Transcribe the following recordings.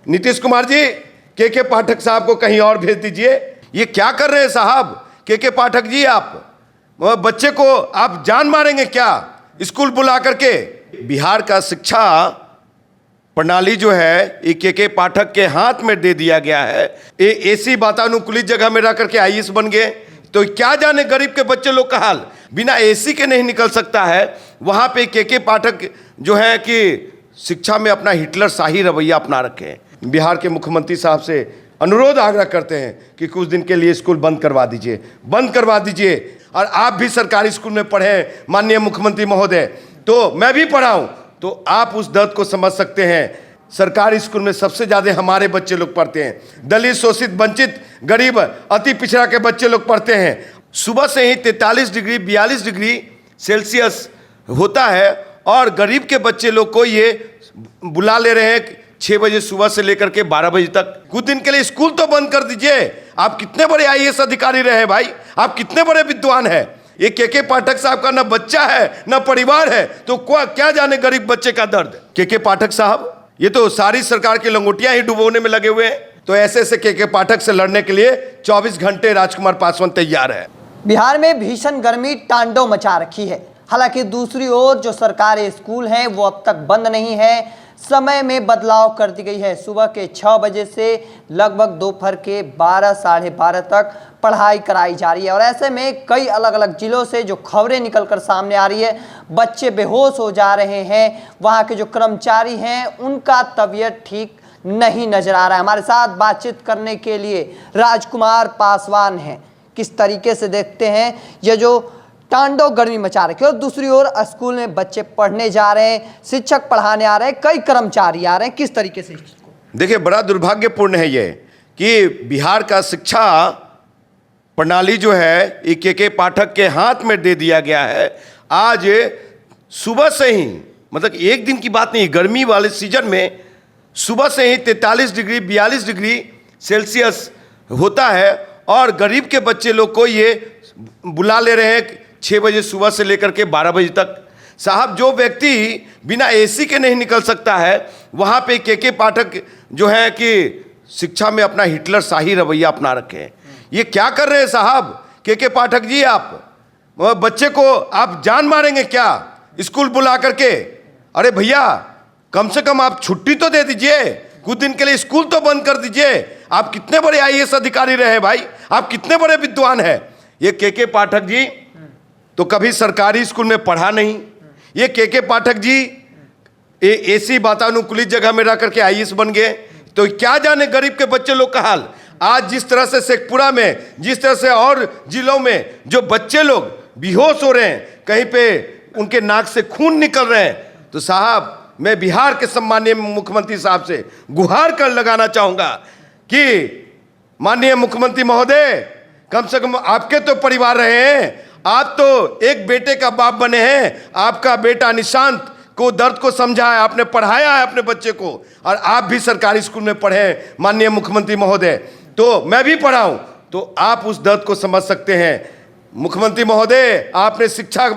नीतीश कुमार जी, के पाठक साहब को कहीं और भेज दीजिए। ये क्या कर रहे हैं साहब? के पाठक जी, आप बच्चे को आप जान मारेंगे क्या स्कूल बुला करके? बिहार का शिक्षा प्रणाली जो है ये के पाठक के हाथ में दे दिया गया है। ये ऐसी वातानुकूलित जगह में रह करके आईएएस बन गए, तो क्या जाने गरीब के बच्चे लोग का हाल। बिना एसी के नहीं निकल सकता है। वहाँ पे के पाठक जो है कि शिक्षा में अपना हिटलर शाही रवैया अपना रखे हैं। बिहार के मुख्यमंत्री साहब से अनुरोध आग्रह करते हैं कि कुछ दिन के लिए स्कूल बंद करवा दीजिए, बंद करवा दीजिए। और आप भी सरकारी स्कूल में पढ़े माननीय मुख्यमंत्री महोदय, तो मैं भी पढ़ा हूँ, तो आप उस दर्द को समझ सकते हैं। सरकारी स्कूल में सबसे ज़्यादा हमारे बच्चे लोग पढ़ते हैं। दलित, शोषित, वंचित, गरीब, अति पिछड़ा के बच्चे लोग पढ़ते हैं। सुबह से ही 43 डिग्री 42 डिग्री सेल्सियस होता है और गरीब के बच्चे लोग को ये बुला ले रहे हैं 6 बजे सुबह से लेकर के 12 बजे तक। कुछ दिन के लिए स्कूल तो बंद कर दीजिए। आप कितने बड़े आईएएस अधिकारी रहे भाई, आप कितने बड़े विद्वान हैं। ये के पाठक साहब का ना बच्चा है ना परिवार है, तो क्या जाने गरीब बच्चे का दर्द। के पाठक साहब, ये तो सारी सरकार की लंगोटियां ही डुबोने में लगे हुए हैं। तो ऐसे के पाठक से लड़ने के लिए 24 घंटे राजकुमार पासवान तैयार है। बिहार में भीषण गर्मी तांडव मचा रखी है। हालांकि दूसरी ओर जो सरकारी स्कूल हैं वो अब तक बंद नहीं है। समय में बदलाव कर दी गई है। सुबह के 6 बजे से लगभग दोपहर के 12 साढ़े 12 तक पढ़ाई कराई जा रही है। और ऐसे में कई अलग अलग जिलों से जो खबरें निकलकर सामने आ रही है, बच्चे बेहोश हो जा रहे हैं। वहाँ के जो कर्मचारी हैं उनका तबीयत ठीक नहीं नजर आ रहा है। हमारे साथ बातचीत करने के लिए राजकुमार पासवान हैं। किस तरीके से देखते हैं ये जो तांडव गर्मी मचा रखी है। और दूसरी ओर स्कूल में बच्चे पढ़ने जा रहे हैं, शिक्षक पढ़ाने आ रहे हैं, कई कर्मचारी आ रहे हैं। किस तरीके से देखिए, बड़ा दुर्भाग्यपूर्ण है ये कि बिहार का शिक्षा प्रणाली जो है ये के पाठक के हाथ में दे दिया गया है। आज सुबह से ही, मतलब एक दिन की बात नहीं, गर्मी वाले सीजन में सुबह से ही 43 डिग्री 42 डिग्री सेल्सियस होता है और गरीब के बच्चे लोग को ये बुला ले रहे हैं 6 बजे सुबह से लेकर के 12 बजे तक। साहब, जो व्यक्ति बिना एसी के नहीं निकल सकता है, वहाँ पे के पाठक जो है कि शिक्षा में अपना हिटलर शाही रवैया अपना रखे हैं। ये क्या कर रहे हैं साहब? के पाठक जी, आप बच्चे को आप जान मारेंगे क्या स्कूल बुला करके? अरे भैया, कम से कम आप छुट्टी तो दे दीजिए। कुछ दिन के लिए स्कूल तो बंद कर दीजिए। आप कितने बड़े आईएएस अधिकारी रहे भाई, आप कितने बड़े विद्वान हैं। ये के पाठक जी तो कभी सरकारी स्कूल में पढ़ा नहीं। ये के पाठक जी ऐसी वातानुकूलित जगह में रह करके आईएएस बन गए, तो क्या जाने गरीब के बच्चे लोग का हाल। आज जिस तरह से शेखपुरा में, जिस तरह से और जिलों में जो बच्चे लोग बेहोश हो रहे हैं, कहीं पे उनके नाक से खून निकल रहे हैं, तो साहब मैं बिहार के सम्माननीय मुख्यमंत्री साहब से गुहार कर लगाना चाहूँगा कि माननीय मुख्यमंत्री महोदय, कम से कम आपके तो परिवार रहे हैं, आप तो एक बेटे का बाप बने हैं। आपका बेटा निशांत को दर्द को समझा है, आपने पढ़ाया है अपने बच्चे को, और आप भी सरकारी स्कूल में पढ़े माननीय मुख्यमंत्री महोदय, तो मैं भी पढ़ा हूँ, तो आप उस दर्द को समझ सकते हैं। मुख्यमंत्री महोदय, आपने शिक्षा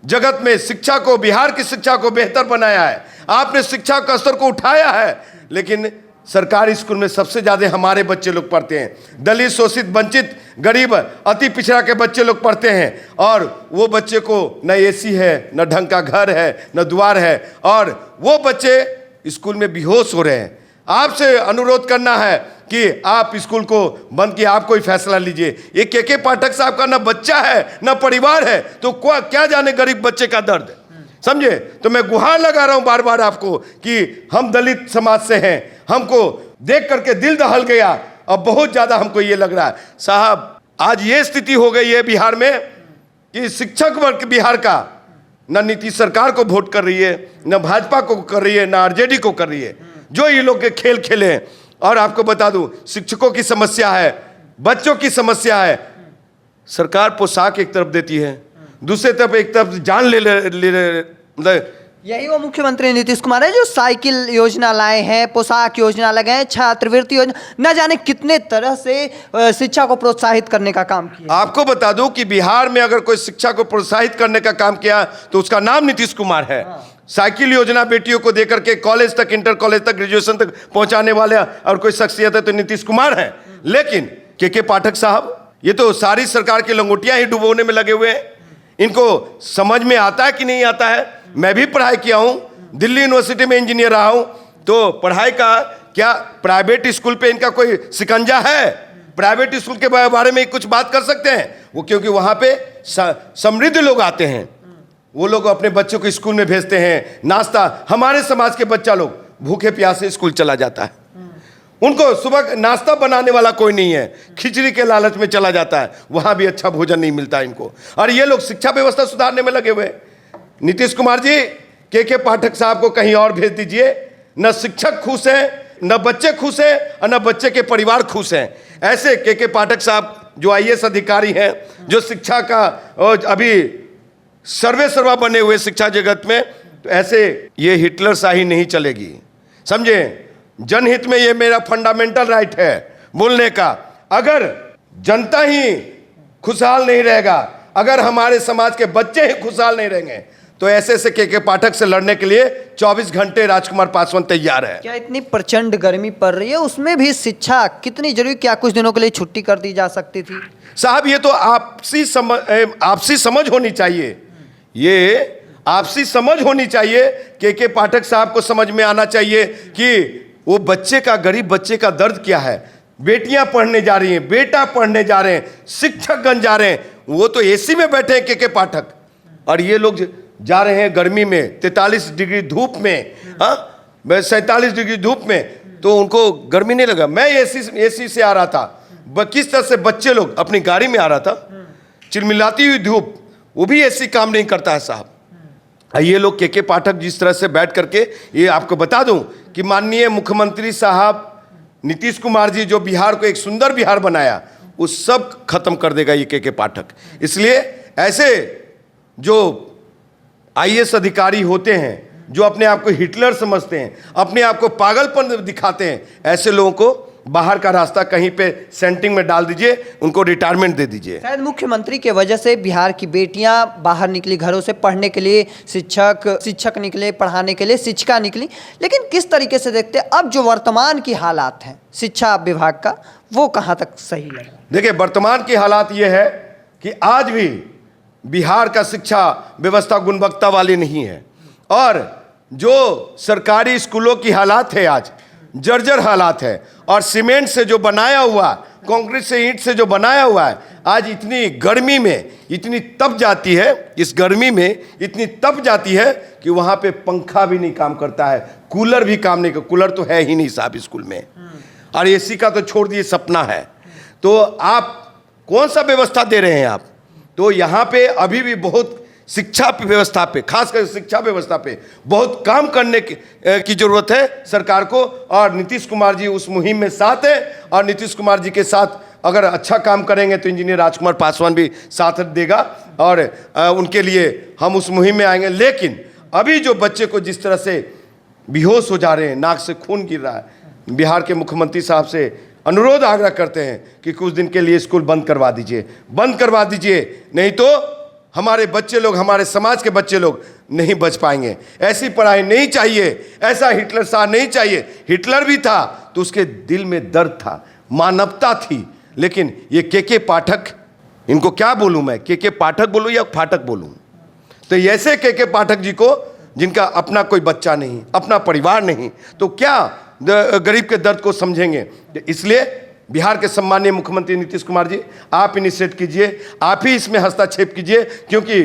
जगत में शिक्षा को, बिहार की शिक्षा को बेहतर बनाया है, आपने शिक्षा का स्तर को उठाया है, लेकिन सरकारी स्कूल में सबसे ज़्यादा हमारे बच्चे लोग पढ़ते हैं। दलित, शोषित, वंचित, गरीब, अति पिछड़ा के बच्चे लोग पढ़ते हैं, और वो बच्चे को न एसी है, न ढंग का घर है, न द्वार है, और वो बच्चे स्कूल में बेहोश हो रहे हैं। आपसे अनुरोध करना है कि आप स्कूल को बंद किए, आप कोई फैसला लीजिए। ये के पाठक साहब का ना बच्चा है ना परिवार है, तो क्या जाने गरीब बच्चे का दर्द, समझे। तो मैं गुहार लगा रहा हूं बार बार आपको कि हम दलित समाज से हैं, हमको देख करके दिल दहल गया। अब बहुत ज्यादा हमको ये लग रहा है साहब, आज ये स्थिति हो गई है बिहार में कि शिक्षक वर्ग बिहार का न नीतीश सरकार को वोट कर रही है, न भाजपा को कर रही है, न आरजेडी को कर रही है, जो ये लोग के खेल खेले हैं। और आपको बता दूं, शिक्षकों की समस्या है, बच्चों की समस्या है। सरकार पोशाक एक तरफ देती है, दूसरी तरफ एक तरफ जान ले यही वो मुख्यमंत्री नीतीश कुमार है जो साइकिल योजना लाए हैं, पोशाक योजना लगाए, छात्रवृत्ति योजना, न जाने कितने तरह से शिक्षा को प्रोत्साहित करने का काम किया। आपको बता दूं कि बिहार में अगर कोई शिक्षा को प्रोत्साहित करने का काम किया तो उसका नाम नीतीश कुमार है। साइकिल योजना बेटियों को देकर के कॉलेज तक, इंटर कॉलेज तक, ग्रेजुएशन तक पहुंचाने वाले और कोई शख्सियत है तो नीतीश कुमार है। लेकिन के पाठक साहब, ये तो सारी सरकार की लंगोटियां ही डुबोने में लगे हुए हैं। इनको समझ में आता है कि नहीं आता है? मैं भी पढ़ाई किया हूं, दिल्ली यूनिवर्सिटी में इंजीनियर रहा हूं, तो पढ़ाई का क्या प्राइवेट स्कूल पे इनका कोई शिकंजा है? प्राइवेट स्कूल के बारे में कुछ बात कर सकते हैं वो? क्योंकि वहां पे समृद्ध लोग आते हैं, वो लोग अपने बच्चों को स्कूल में भेजते हैं, नाश्ता। हमारे समाज के बच्चा लोग भूखे प्यासे स्कूल चला जाता है, उनको सुबह नाश्ता बनाने वाला कोई नहीं है, खिचड़ी के लालच में चला जाता है, वहां भी अच्छा भोजन नहीं मिलता इनको। और ये लोग शिक्षा व्यवस्था सुधारने में लगे हुए। नीतीश कुमार जी, के पाठक साहब को कहीं और भेज दीजिए। न शिक्षक खुश हैं, न बच्चे खुश हैं, और न बच्चे के परिवार खुश हैं। ऐसे के पाठक साहब जो IAS अधिकारी हैं, जो शिक्षा का अभी सर्वे सर्वा बने हुए शिक्षा जगत में, तो ऐसे ये हिटलर शाही नहीं चलेगी, समझे? जनहित में ये मेरा फंडामेंटल राइट है बोलने का। अगर जनता ही खुशहाल नहीं रहेगा, अगर हमारे समाज के बच्चे ही खुशहाल नहीं रहेंगे, तो ऐसे के पाठक से लड़ने के लिए 24 घंटे राजकुमार पासवान तैयार है। क्या इतनी प्रचंड गर्मी पड़ रही है, उसमें भी शिक्षा कितनी जरूरी? क्या कुछ दिनों के लिए छुट्टी कर दी जा सकती थी? साहब, ये तो आपसी समझ होनी चाहिए। ये आपसी समझ होनी चाहिए। के पाठक साहब को समझ में आना चाहिए कि वो बच्चे का, गरीब बच्चे का दर्द क्या है। बेटियां पढ़ने जा रही हैं, बेटा पढ़ने जा रहे हैं, शिक्षकगण जा रहे हैं, वो तो AC में बैठे हैं के पाठक, और ये लोग जा रहे हैं गर्मी में, 43 डिग्री धूप में, 47 डिग्री धूप में, तो उनको गर्मी नहीं लगा। मैं AC से आ रहा था, किस तरह से बच्चे लोग अपनी गाड़ी में आ रहा था, चिलमिलाती हुई धूप, वो भी AC काम नहीं करता है साहब। ये लोग के पाठक जिस तरह से बैठ करके, ये आपको बता दूं कि माननीय मुख्यमंत्री साहब नीतीश कुमार जी जो बिहार को एक सुंदर बिहार बनाया, वो सब खत्म कर देगा ये के पाठक। इसलिए ऐसे जो IAS अधिकारी होते हैं, जो अपने आप को हिटलर समझते हैं, अपने आप को पागलपन दिखाते हैं, ऐसे लोगों को बाहर का रास्ता कहीं पे सेंटिंग में डाल दीजिए, उनको रिटायरमेंट दे दीजिए। शायद मुख्यमंत्री के वजह से बिहार की बेटियां बाहर निकली घरों से पढ़ने के लिए, शिक्षक निकले पढ़ाने के लिए, शिक्षिका निकली। लेकिन किस तरीके से देखते हैं अब जो वर्तमान की हालात हैं शिक्षा विभाग का, वो कहाँ तक सही है? देखिए, वर्तमान की हालात ये है कि आज भी बिहार का शिक्षा व्यवस्था गुणवत्ता वाली नहीं है, और जो सरकारी स्कूलों की हालात है आज जर्जर हालात है, और सीमेंट से जो बनाया हुआ, कंक्रीट से, ईंट से जो बनाया हुआ है, आज इतनी गर्मी में इतनी तप जाती है, इस गर्मी में इतनी तप जाती है कि वहाँ पे पंखा भी नहीं काम करता है, कूलर भी काम नहीं करता। कूलर तो है ही नहीं साहब स्कूल में, और AC का तो छोड़ दिए सपना है। तो आप कौन सा व्यवस्था दे रहे हैं आप? तो यहाँ पे अभी भी बहुत शिक्षा व्यवस्था पे, खासकर शिक्षा व्यवस्था पे बहुत काम करने की जरूरत है सरकार को। और नीतीश कुमार जी उस मुहिम में साथ है, और नीतीश कुमार जी के साथ अगर अच्छा काम करेंगे तो इंजीनियर राजकुमार पासवान भी साथ देगा, और उनके लिए हम उस मुहिम में आएंगे। लेकिन अभी जो बच्चे को जिस तरह से बेहोश हो जा रहे हैं, नाक से खून गिर रहा है, बिहार के मुख्यमंत्री साहब से अनुरोध आग्रह करते हैं कि कुछ दिन के लिए स्कूल बंद करवा दीजिए, बंद करवा दीजिए, नहीं तो हमारे बच्चे लोग, हमारे समाज के बच्चे लोग नहीं बच पाएंगे। ऐसी पढ़ाई नहीं चाहिए, ऐसा हिटलर शाह नहीं चाहिए। हिटलर भी था तो उसके दिल में दर्द था, मानवता थी। लेकिन ये के पाठक, इनको क्या बोलूं मैं, के पाठक बोलूं या फाटक बोलूं? तो ऐसे के पाठक जी को, जिनका अपना कोई बच्चा नहीं, अपना परिवार नहीं, तो क्या गरीब के दर्द को समझेंगे? इसलिए बिहार के सम्मानीय मुख्यमंत्री नीतीश कुमार जी, आप इनिशिएट कीजिए, आप ही इसमें हस्तक्षेप कीजिए, क्योंकि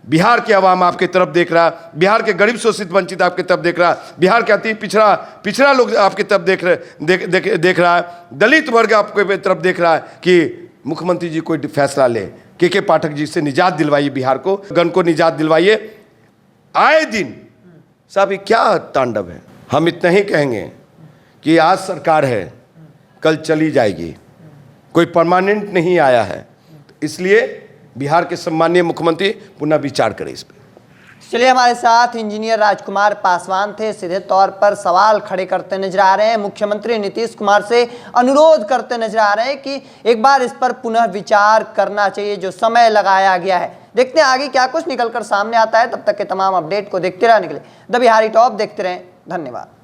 बिहार की आवाम आपके तरफ देख रहा, बिहार के गरीब शोषित वंचित आपके तरफ देख रहा, बिहार के अति पिछड़ा लोग आपके तरफ देख रहा है, दलित वर्ग आपके तरफ देख रहा है कि मुख्यमंत्री जी कोई फैसला ले। के पाठक जी से निजात दिलवाइए, बिहार को, गण को निजात दिलवाइए। आए दिन साहब ये क्या तांडव है? हम इतना ही कहेंगे कि आज सरकार है, कल चली जाएगी, कोई परमानेंट नहीं आया है। इसलिए बिहार के सम्मानीय मुख्यमंत्री पुनः विचार करें इस पर। चलिए, हमारे साथ इंजीनियर राजकुमार पासवान थे, सीधे तौर पर सवाल खड़े करते नजर आ रहे हैं, मुख्यमंत्री नीतीश कुमार से अनुरोध करते नजर आ रहे हैं कि एक बार इस पर पुनः विचार करना चाहिए। जो समय लगाया गया है देखते हैं आगे क्या कुछ निकलकर सामने आता है। तब तक के तमाम अपडेट को देखते रहने के लिए द बिहारी टॉप देखते रहें। धन्यवाद।